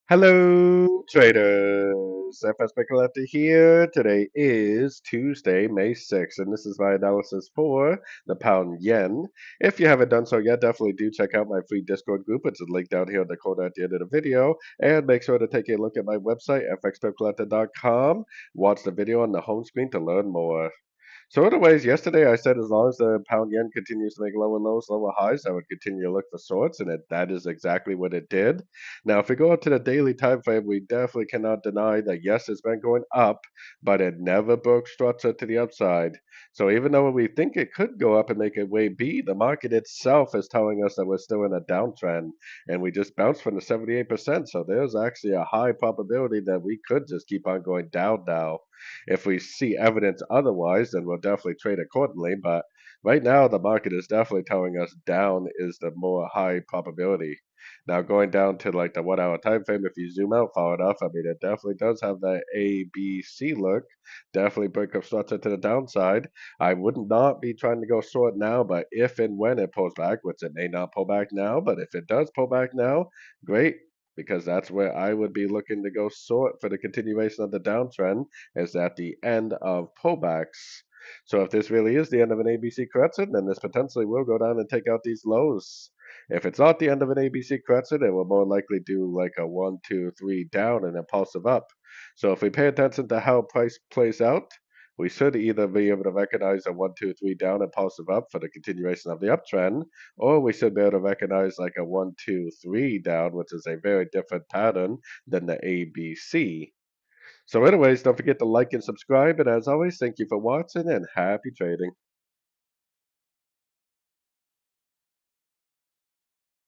Hello, traders. FX Pip Collector here. Today is Tuesday, May 6th, and this is my analysis for the pound yen. If you haven't done so yet, definitely do check out my free Discord group. It's linked down here in the corner at the end of the video. And make sure to take a look at my website, fxpipcollector.com. Watch the video on the home screen to learn more. So anyways, yesterday I said as long as the pound yen continues to make lower lows, lower highs, I would continue to look for shorts, and that is exactly what it did. Now, if we go up to the daily time frame, we definitely cannot deny that yes, it's been going up, but it never broke structure to the upside. So even though we think it could go up and make it way B, the market itself is telling us that we're still in a downtrend, and we just bounced from the 78%. So there's actually a high probability that we could just keep on going down now. If we see evidence otherwise, then we'll definitely trade accordingly. But right now, the market is definitely telling us down is the more high probability. Now, going down to like the 1 hour time frame, if you zoom out far enough, I mean, it definitely does have that A, B, C look. Definitely break up structure to the downside. I would not be trying to go short now, but if and when it pulls back, which it may not pull back now, but if it does pull back now, great, because that's where I would be looking to go short for the continuation of the downtrend is at the end of pullbacks. So if this really is the end of an ABC correction, then this potentially will go down and take out these lows. If it's not the end of an ABC correction, it will more likely do like a 1, 2, 3 down and impulsive up. So if we pay attention to how price plays out, we should either be able to recognize a 1, 2, 3 down impulsive up for the continuation of the uptrend, or we should be able to recognize like a 1, 2, 3 down, which is a very different pattern than the ABC. So anyways, don't forget to like and subscribe. And as always, thank you for watching and happy trading.